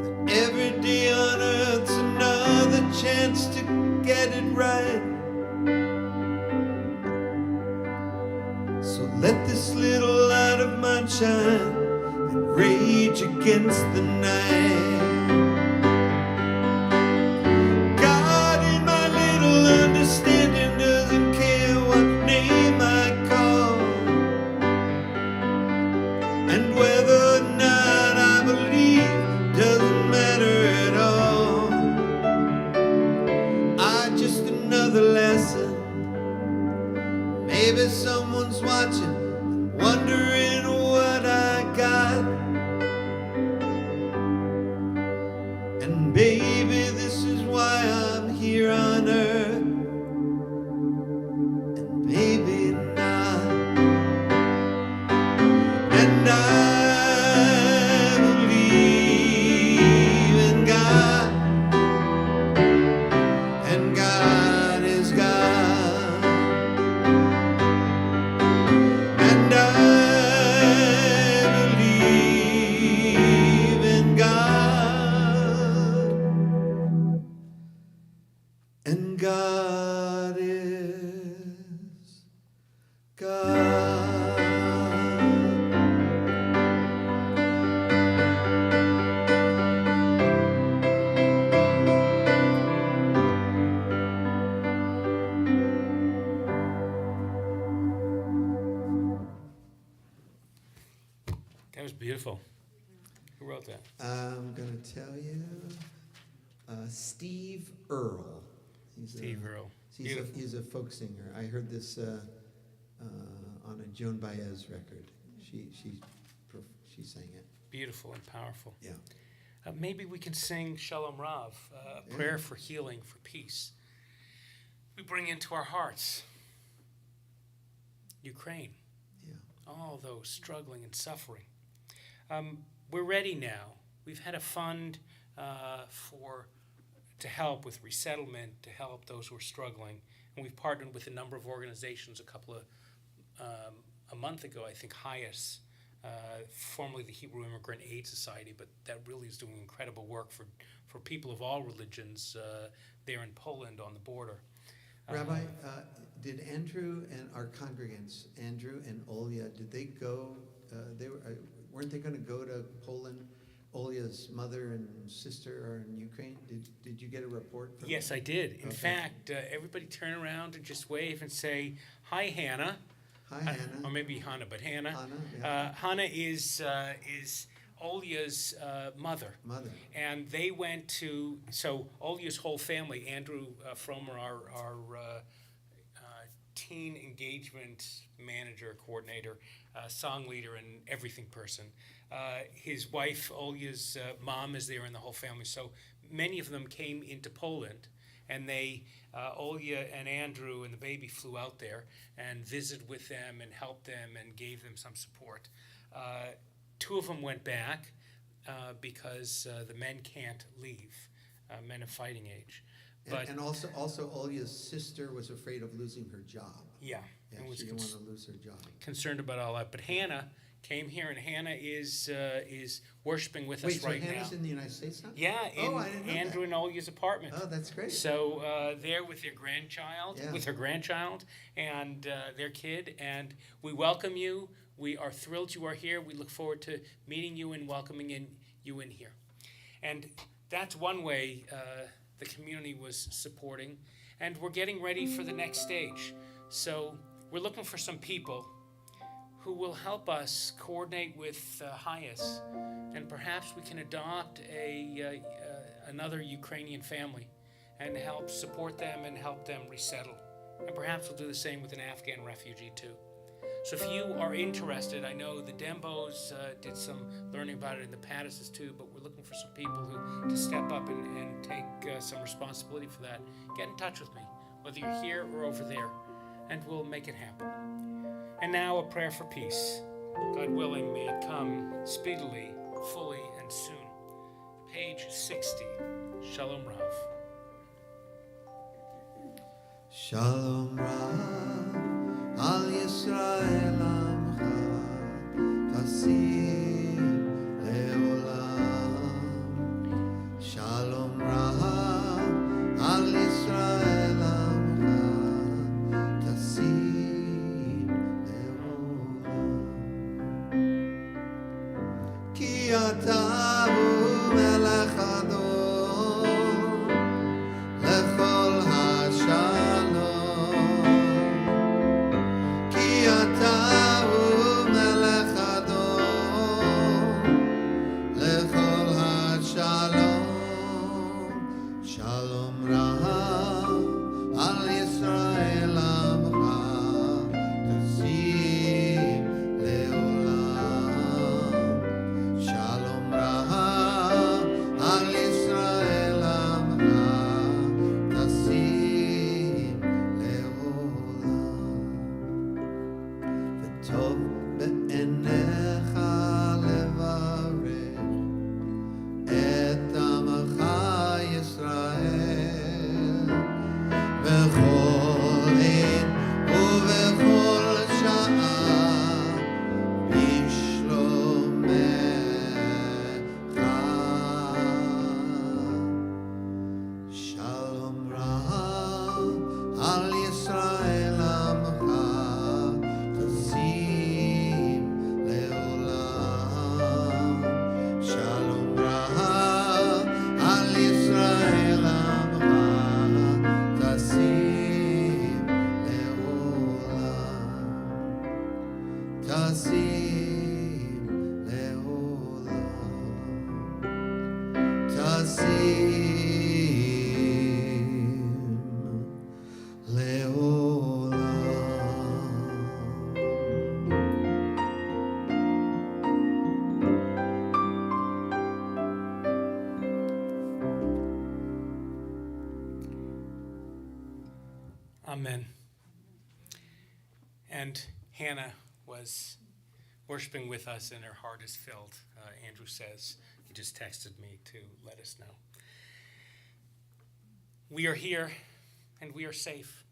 that every day on earth's another chance to get it right. So let this little light of mine shine and rage against the night. God in my little understanding doesn't care what name I call, and whether or not I believe doesn't matter at all. Just another lesson. Maybe someone's watching and wondering what I got. And baby, this is why I'm here on earth. And maybe not. And I believe in God, and God is God. And I believe in God, and God is God. That was beautiful. Who wrote that? I'm going to tell you, Steve Earle. Steve Earle. He's a folk singer. I heard this on a Joan Baez record. She sang it. Beautiful and powerful. Yeah. Maybe we can sing Shalom Rav, a prayer for healing, for peace. We bring into our hearts Ukraine, all those struggling and suffering. We're ready now. We've had a fund to help with resettlement, to help those who are struggling, and we've partnered with a number of organizations. A month ago, I think HIAS, formerly the Hebrew Immigrant Aid Society, but that really is doing incredible work for people of all religions there in Poland on the border. Rabbi, did Andrew and our congregants, Andrew and Olya, did they go? Weren't they going to go to Poland? Olya's mother and sister are in Ukraine. Did you get a report from Yes, I did. In Okay. fact, everybody turn around and just wave and say, "Hi, Hannah." Hi, Hannah. Or maybe Hannah, but Hannah. Hannah, yeah. Hannah is Olya's mother. And they went to, so Olya's whole family, Andrew Fromer, our teen engagement manager, coordinator, song leader, and everything person. His wife, Olya's mom, is there, and the whole family. So many of them came into Poland, And Olya and Andrew and the baby flew out there and visited with them and helped them and gave them some support. 2 of them went back because the men can't leave, men of fighting age. But And also Olya's sister was afraid of losing her job. yeah, Yeah, and was she didn't want to lose her job. concerned about all that. But Hannah came here, and Hannah is worshiping with Wait, us so right Hannah's now. in the United States now? Yeah, Oh, I didn't know Andrew that. and Olya's apartment. Oh, that's great. So they're with their grandchild, Yeah. with her grandchild and their kid, and we welcome you. We are thrilled you are here. We look forward to meeting you and welcoming you in here. And that's one way the community was supporting, and we're getting ready for the next stage. So we're looking for some people who will help us coordinate with Hayas, and perhaps we can adopt another Ukrainian family and help support them and help them resettle. And perhaps we'll do the same with an Afghan refugee too. So if you are interested, I know the Dembos did some learning about it, and the Pattises too, but we're looking for some people to step up and take some responsibility for that. Get in touch with me, whether you're here or over there, and we'll make it happen. And now a prayer for peace. God willing, may it come speedily, fully, and soon. Page 60, Shalom Rav. Shalom Rav al Yisrael amcha tasim leolam. Shalom Rav al Yisrael amcha tasim leolam. Ki ata hu melech adon lechol hashalom. Ki ata hu melech adon lechol hashalom. Shalom Rav al Yisrael amcha tasim leolam. Shalom Rav al Yisrael amcha tasim leolam. V'tov be'enecha levarech et amcha Yisrael b'chol עת ובכל שעה בשלומך. Shalom Rav al Yisrael amcha tasim leolam. Shalom Rav al Yisrael amcha tasim leolam. Tasim leolam. Tasim leolam. Amen. And Hannah was worshiping with us, and her heart is filled. Andrew says, he just texted me to let us know. We are here, and we are safe.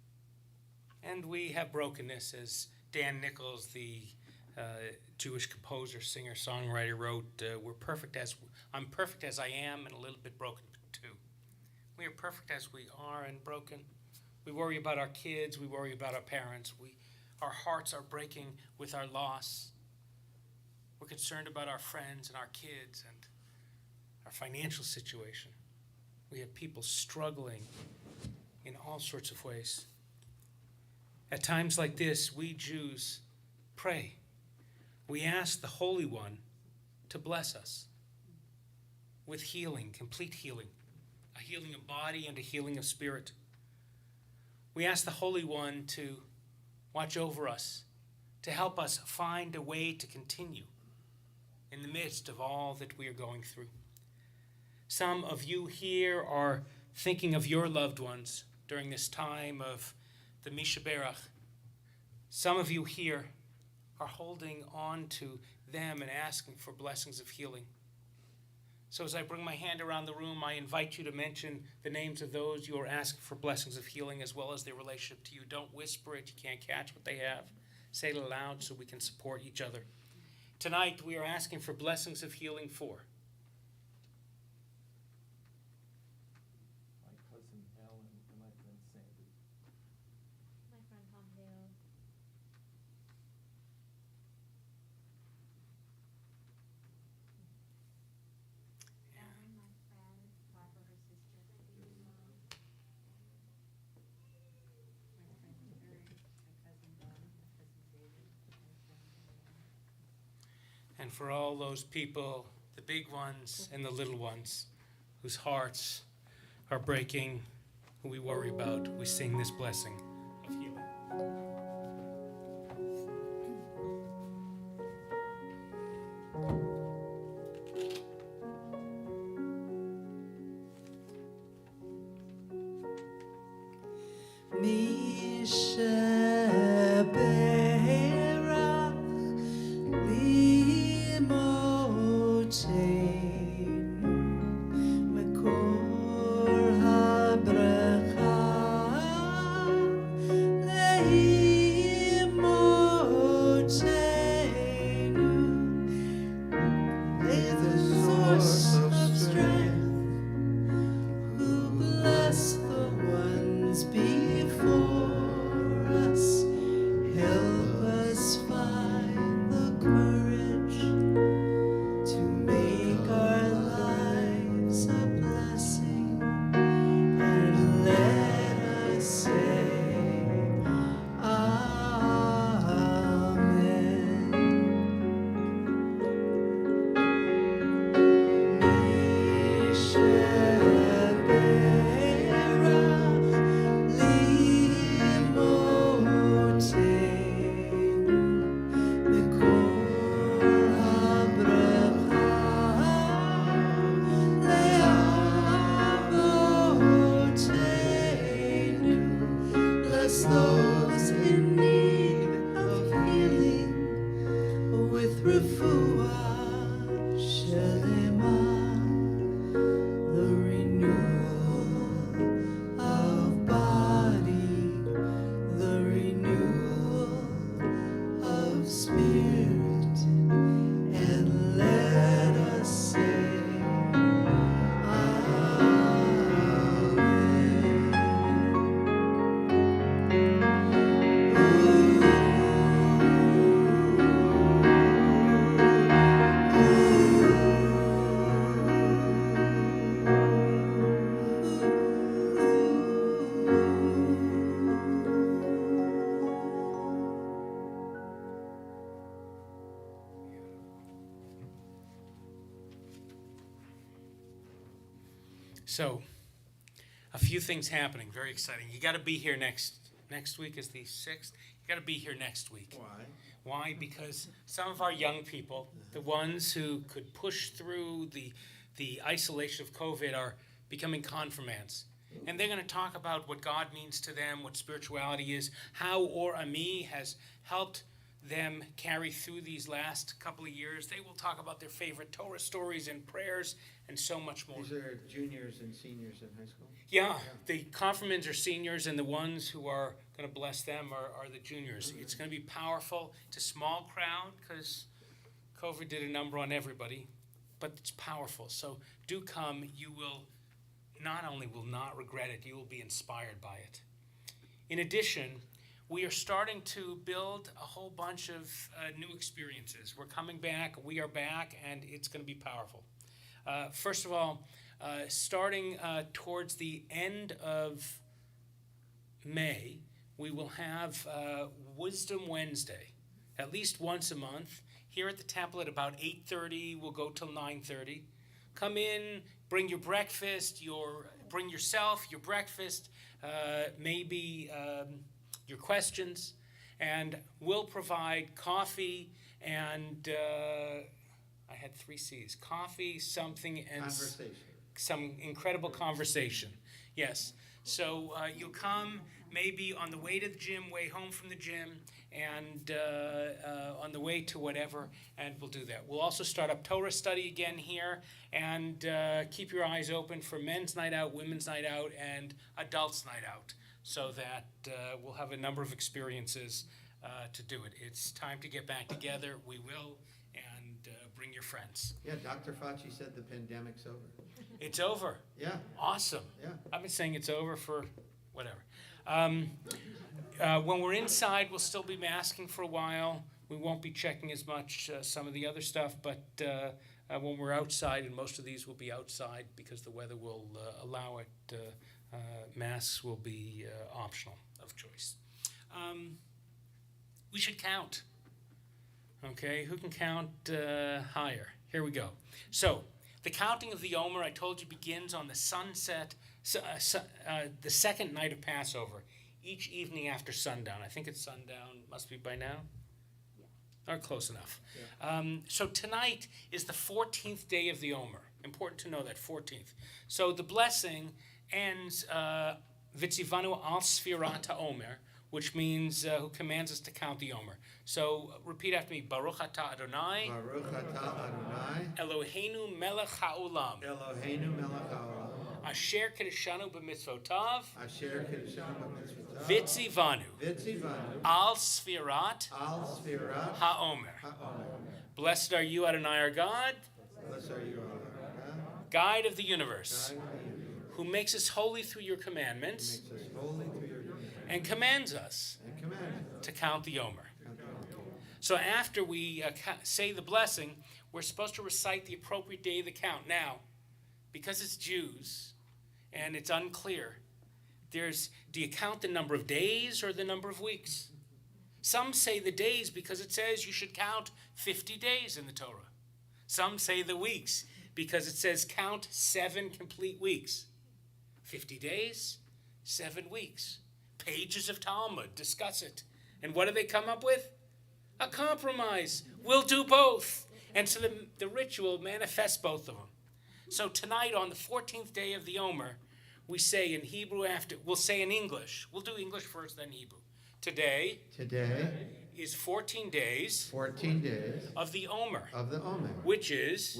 And we have brokenness, as Dan Nichols, the Jewish composer, singer, songwriter, wrote, I'm perfect as I am and a little bit broken too. We are perfect as we are and broken. We worry about our kids. We worry about our parents. Our hearts are breaking with our loss. We're concerned about our friends and our kids and our financial situation. We have people struggling in all sorts of ways. At times like this, we Jews pray. We ask the Holy One to bless us with healing, complete healing, a healing of body and a healing of spirit. We ask the Holy One to watch over us, to help us find a way to continue in the midst of all that we are going through. Some of you here are thinking of your loved ones during this time of the Misha Berach. Some of you here are holding on to them and asking for blessings of healing. So as I bring my hand around the room, I invite you to mention the names of those you are asking for blessings of healing as well as their relationship to you. Don't whisper it. You can't catch what they have. Say it aloud so we can support each other. Tonight, we are asking for blessings of healing for my cousin Alan and my friend Sandy. My friend Pompeo. Ellen, my friend, Barbara, her sister. My friend Kurt, my cousin Don, my cousin David, my friend Diane. and for all those people, the big ones and the little ones, whose hearts are breaking, who we worry about, we sing this blessing of healing. Mishaberach limoteinu mekor habracha leimoteinu. May the source of strength who bless the ones before us, help us find the courage to make our lives a blessing, and let us say bless those in need of healing with refuah shelema, the renewal of body, the renewal of spirit, and let us say So, a few things happening, very exciting. You got to be here next week is the 6th. You got to be here next week. Why? Why? Because some of our young people, the ones who could push through the isolation of COVID, are becoming confirmants. And they're going to talk about what God means to them, what spirituality is, how Or Ami has helped them carry through these last couple of years. They will talk about their favorite Torah stories and prayers and so much more. These are juniors and seniors in high school? Yeah, the confirmants are seniors, and the ones who are going to bless them are the juniors. It's going to be powerful. It's a small crowd because COVID did a number on everybody, but it's powerful. So do come. You will not only will not regret it, you will be inspired by it. In addition, we are starting to build a whole bunch of new experiences. We're coming back, we are back, and it's going to be powerful. First of all, starting towards the end of May, we will have Wisdom Wednesday, at least once a month, here at the temple at about 8:30. We'll go till 9:30. Come in, bring your breakfast, bring yourself, your breakfast, maybe your questions, and we'll provide coffee and I had 3 C's: coffee, something, and Conversation. some incredible conversation. Yes. So you'll come maybe on the way to the gym, way home from the gym, and on the way to whatever, and we'll do that. We'll also start up Torah study again here, and keep your eyes open for men's night out, women's night out, and adults' night out, so that we'll have a number of experiences to do it. It's time to get back together. We will, and bring your friends. Yeah, Dr. Fauci said the pandemic's over. It's over. Yeah, Awesome. yeah. I've been saying it's over for whatever. When we're inside, we'll still be masking for a while. We won't be checking as much some of the other stuff, but when we're outside, and most of these will be outside because the weather will allow it, masks will be optional of choice. We should count. Okay, who can count higher? Here we go. So, the counting of the Omer, I told you, begins on the sunset, the second night of Passover, each evening after sundown. I think it's sundown, must be by now? Or close enough. Yeah. So tonight is the 14th day of the Omer. Important to know that, 14th. So the blessing ends, Vitzivanu al Sfirat HaOmer, which means who commands us to count the Omer. So repeat after me. Baruch atah Adonai. Baruch atah Adonai. Eloheinu melech ha'olam. Eloheinu melech haolam. Asher kedeshanu b'mitzvotav. Asher kedeshanu b'mitzvotav. Vitzivanu. Vitzivanu. Al Sfirat Al Sfirat HaOmer. HaOmer. Blessed are you, Adonai our God, Blessed are you, Allah, guide of the universe, God, who makes us holy through your commandments makes us holy through your command and commands us and command. to count the Omer. So after we say the blessing, we're supposed to recite the appropriate day of the count. Now, because it's Jews and it's unclear, do you count the number of days or the number of weeks? Some say the days because it says you should count 50 days in the Torah. Some say the weeks because it says count 7 complete weeks. 50 days, 7 weeks. Pages of Talmud discuss it. And what do they come up with? A compromise. We'll do both. And so the ritual manifests both of them. So tonight on the 14th day of the Omer, we say in Hebrew we'll say in English. We'll do English first, then Hebrew. Today is 14 days 14 days of the Omer, of the Omer, which is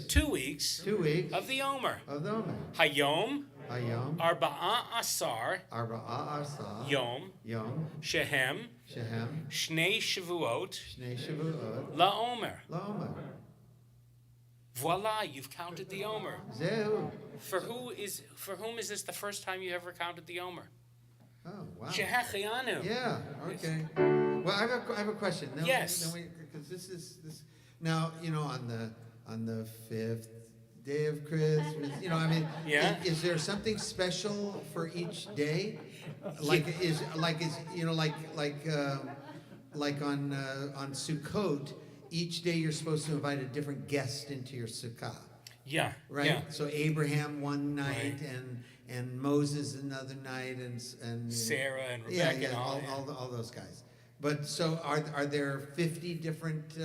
2 weeks 2 weeks of the Omer. of the Omer. Hayom, Hayom, Arba'a Asar, Arba'a Asar, Yom, Yom, Shehem, Shehem, Shnei Shavuot, Shnei Shavuot, LaOmer. LaOmer. Voila, you've counted the Omer. Zehu. For whom is this the first time you ever counted the Omer? Oh, wow. Shehechianu. Yeah, okay. Well, I have a question. Yes. Because this. Now, on the 5th day of Christmas, I mean, Yeah. is there something special for each day? Like on Sukkot, each day you're supposed to invite a different guest into your sukkah, Yeah. right? Yeah. So Abraham one night Right. and Moses another night and Sarah and Rebecca yeah, and all those guys. But so are there 50 different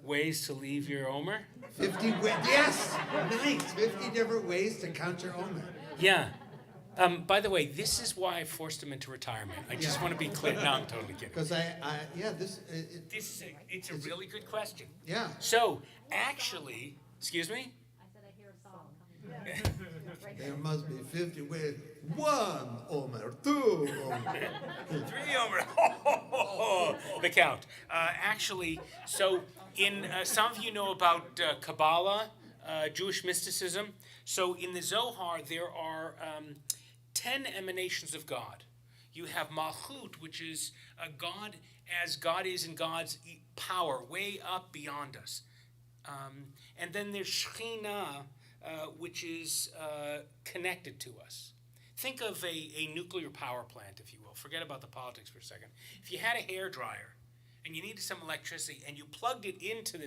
ways to leave your Omer? 50 ways? Yes, nice. 50 different ways to count your Omer. Yeah. By the way, this is why I forced him into retirement. I just want to be clear. No, I'm totally kidding. Because It's a really good question. yeah. So, actually, excuse me? I said I hear a song coming. There must be 50 ways. 1 Omer, 2 Omer. 3 Omer. The count. Actually, so in some of you know about Kabbalah, Jewish mysticism. So in the Zohar, there are 10 emanations of God. You have Malchut, which is God as God is in God's power, way up beyond us. And then there's Shekhinah, which is connected to us. Think of a nuclear power plant, if you will. Forget about the politics for a second. If you had a hairdryer and you needed some electricity and you plugged it into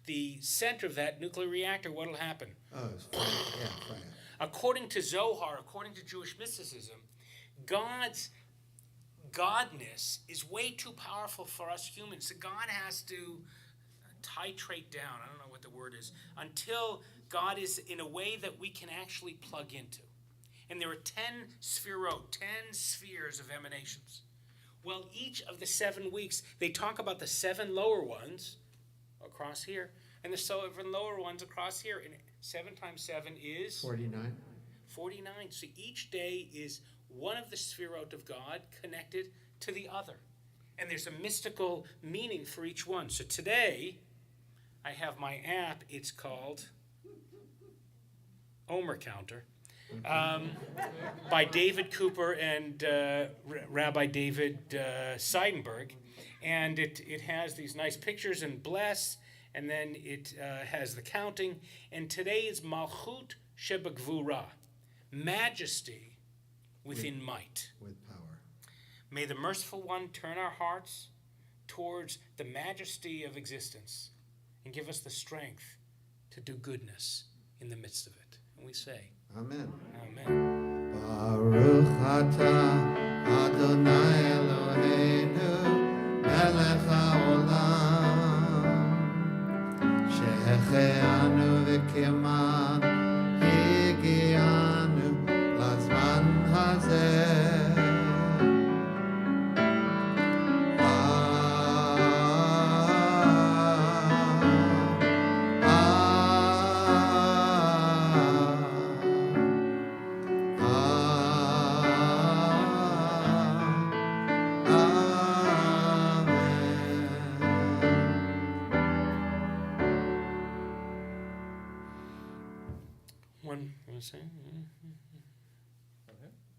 the center of that nuclear reactor, what will happen? Oh, it's fire. Yeah, fire. According to Zohar, according to Jewish mysticism, God's godness is way too powerful for us humans. So God has to titrate down, I don't know what the word is, until God is in a way that we can actually plug into. And there are 10 sphirot, 10 spheres of emanations. Well, each of the 7 weeks, they talk about the 7 lower ones across here, and the 7 lower ones across here. And 7 times 7 is 49. 49. So each day is one of the sphirot of God connected to the other. And there's a mystical meaning for each one. So today, I have my app. It's called Omer Counter, by David Cooper and Rabbi David Seidenberg. And it has these nice pictures and bless, and then it has the counting. And today is Malchut Shebagvura, majesty within might. With power. May the merciful one turn our hearts towards the majesty of existence and give us the strength to do goodness in the midst of it. And we say, Amen. Amen. Baruch atah Adonai Eloheinu melech haolam שהחיינו וקיימנו הגיענו לזמן הזה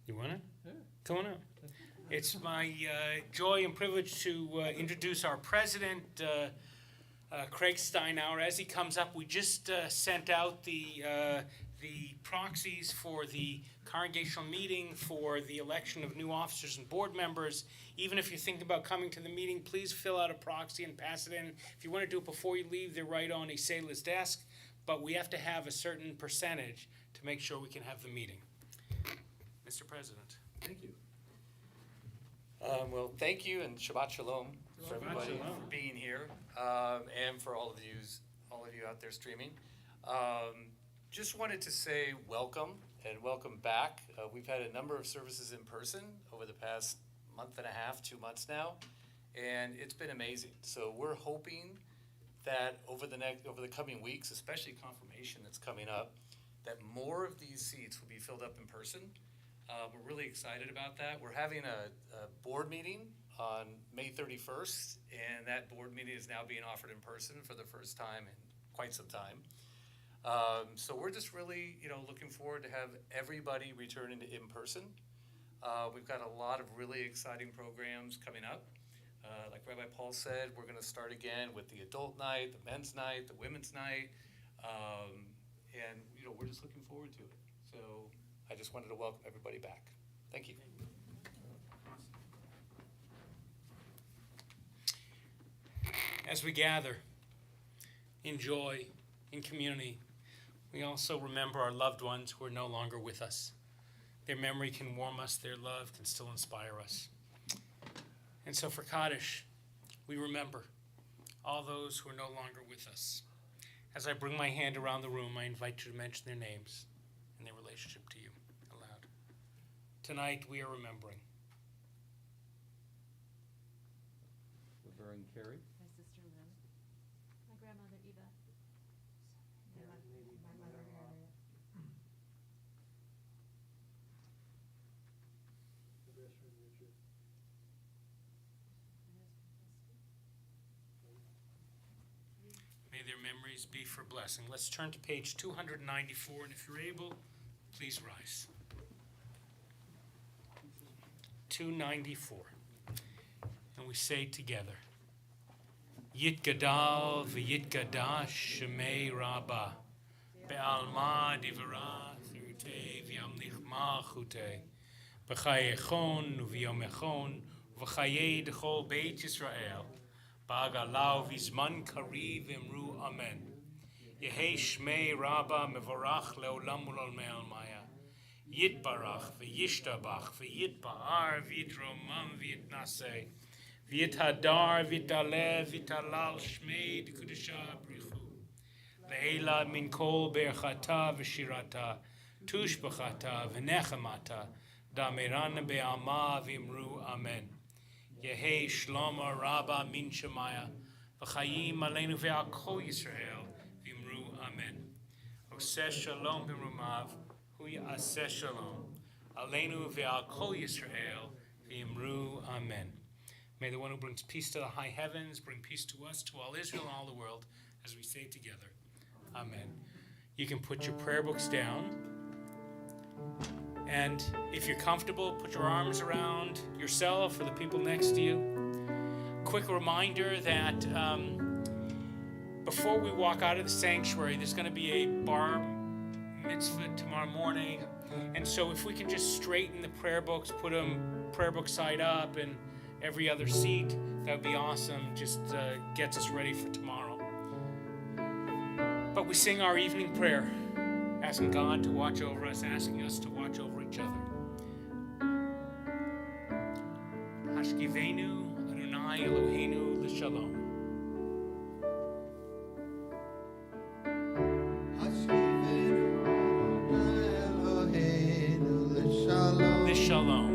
You want it? Yeah. Come on up. It's my joy and privilege to introduce our president, Craig Steinauer. As he comes up, we just sent out the proxies for the congregational meeting for the election of new officers and board members. Even if you're thinking about coming to the meeting, please fill out a proxy and pass it in. If you want to do it before you leave, they're right on a sailor's desk. But we have to have a certain percentage to make sure we can have the meeting. Mr. President. Thank you. Well, thank you and Shabbat Shalom for Shabbat everybody Shalom. for being here, and for all of you out there streaming. Just wanted to say welcome and welcome back. We've had a number of services in person over the past month and a half, 2 months now, and it's been amazing. So we're hoping that over the coming weeks, especially confirmation that's coming up, that more of these seats will be filled up in person. We're really excited about that. We're having a board meeting on May 31st, and that board meeting is now being offered in person for the first time in quite some time. So we're just really, looking forward to have everybody returning to in person. We've got a lot of really exciting programs coming up. Like Rabbi Paul said, we're going to start again with the adult night, the men's night, the women's night, and we're just looking forward to it. So I just wanted to welcome everybody back. Thank you. As we gather in joy, in community, we also remember our loved ones who are no longer with us. Their memory can warm us, their love can still inspire us. And so for Kaddish, we remember all those who are no longer with us. As I bring my hand around the room, I invite you to mention their names and their relationship to you aloud. Tonight we are remembering Laverne Carey. My sister Lynn. My grandmother Eva. My mother Harriet. May their memories be for blessing. Let's turn to page 294, and if you're able, please rise. 294. And we say together, Yitgadal v'yitgadash shemei Rabba be'alma divra thirte v'yamlich ma'chute b'chayechon v'yomechon v'chayei d'chol beit Yisrael ba'agalau v'zman kariv imru amen. Yehei shmei Rabba mevorach leolam ulolmei almaya. Yitbarach v'yishtabach v'yitba'ar v'yitromam v'yitnaseh v'yithadar v'yitaleh v'yitalal shmei d'kudesha brichu Ve'ela min kol berchata v'shirata, tushbachata v'nechamata, damerana be'ama v'imru amen. Yehi shlomo rabba min shemaya, v'chayim aleinu ve'al kol Yisrael, v'imru amen. Oseh shalom b'rumav, hu ya'aseh shalom, aleinu ve'al kol Yisrael, v'imru amen. May the one who brings peace to the high heavens bring peace to us, to all Israel and all the world, as we say together. Amen. You can put your prayer books down. And if you're comfortable, put your arms around yourself or the people next to you. Quick reminder that before we walk out of the sanctuary, there's going to be a bar mitzvah tomorrow morning. And so if we can just straighten the prayer books, put them prayer book side up and every other seat, that would be awesome. Just gets us ready for tomorrow. But we sing our evening prayer, asking God to watch over us, asking us to watch over each other. Hashkivenu Adonai Eloheinu l'shalom. L'shalom.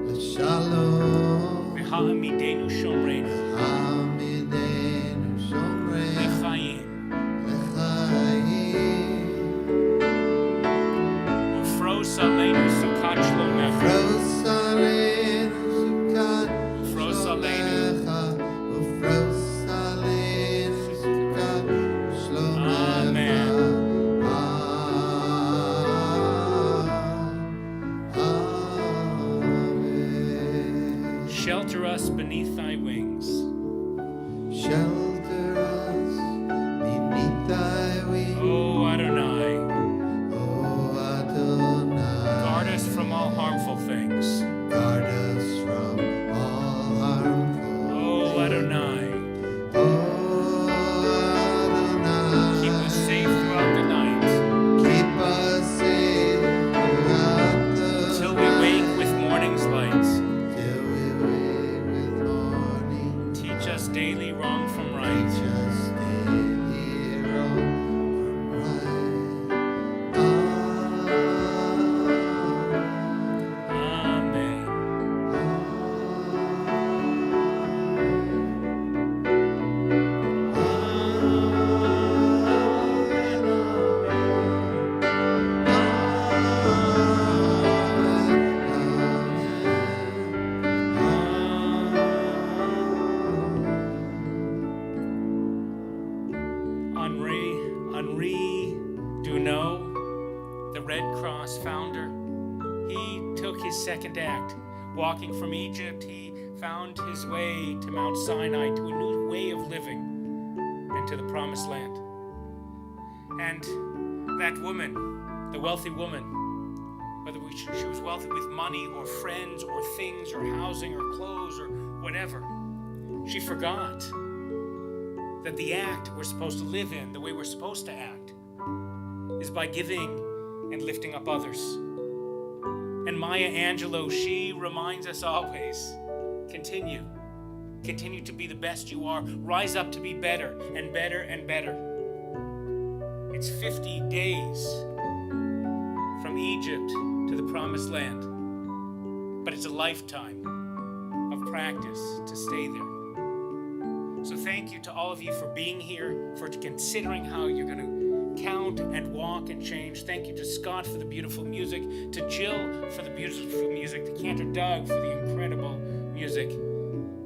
L'shalom. V'ha'amidenu shomreinu. Hamidenu shomreinu. L'chaim. Ufros aleinu sukat shlomecha. Ufros aleinu sukat Ufros aleinu. shlomecha. Ufros aleinu sukat shlomecha. Amen. Amen. Shelter us beneath thy wings. Shelter us beneath thy wings. O Adonai. O Adonai. Guard us from all harmful things. Guard us from all harmful. O Adonai. O Adonai. Keep us safe throughout the night. Keep us safe throughout the Till we night. wake with morning's lights. Till we wake with morning. Teach us daily wrong from right. Teach us daily wrong from right. Amen. Henri Dunant, the Red Cross founder, he took his second act. Walking from Egypt, he found his way to Mount Sinai, to a new way of living, and to the Promised Land. And that woman, the wealthy woman, whether she was wealthy with money or friends or things or housing or clothes or whatever, she forgot that the act we're supposed to live in, the way we're supposed to act, is by giving and lifting up others. And Maya Angelou, she reminds us always, continue to be the best you are, rise up to be better and better and better. It's 50 days from Egypt to the Promised Land, but it's a lifetime of practice to stay there. So thank you to all of you for being here, for considering how you're going to count and walk and change. Thank you to Scott for the beautiful music, to Jill for the beautiful music, to Cantor Doug for the incredible music,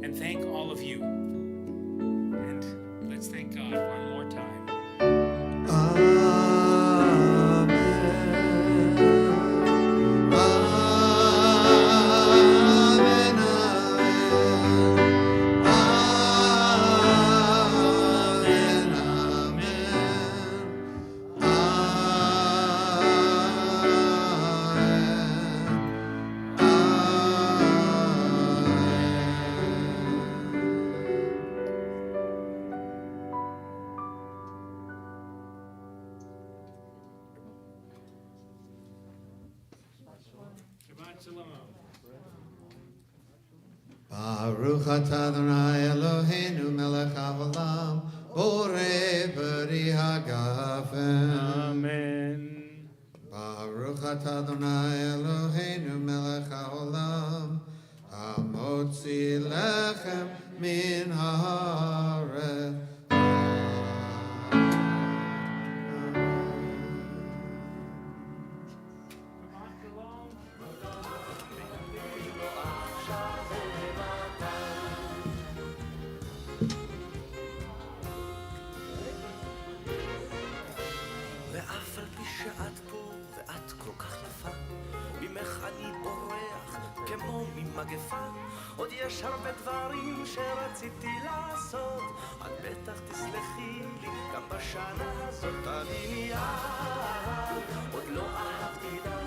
and thank all of you. And let's thank God one more time. Shabbat Shalom. Baruch atah Adonai Eloheinu melech haolam Borei Bari Hagafen. Amen. Baruch atah Adonai Eloheinu melech haolam, hamotzi lechem min haaretz. ואף על פי שאת פה ואת כל כך יפה, ממך אני בורח כמו ממגפה. עוד יש הרבה דברים שרציתי לעשות, את בטח תסלחי לי גם בשנה הזאת. אני מיד עוד לא אהבתי דם,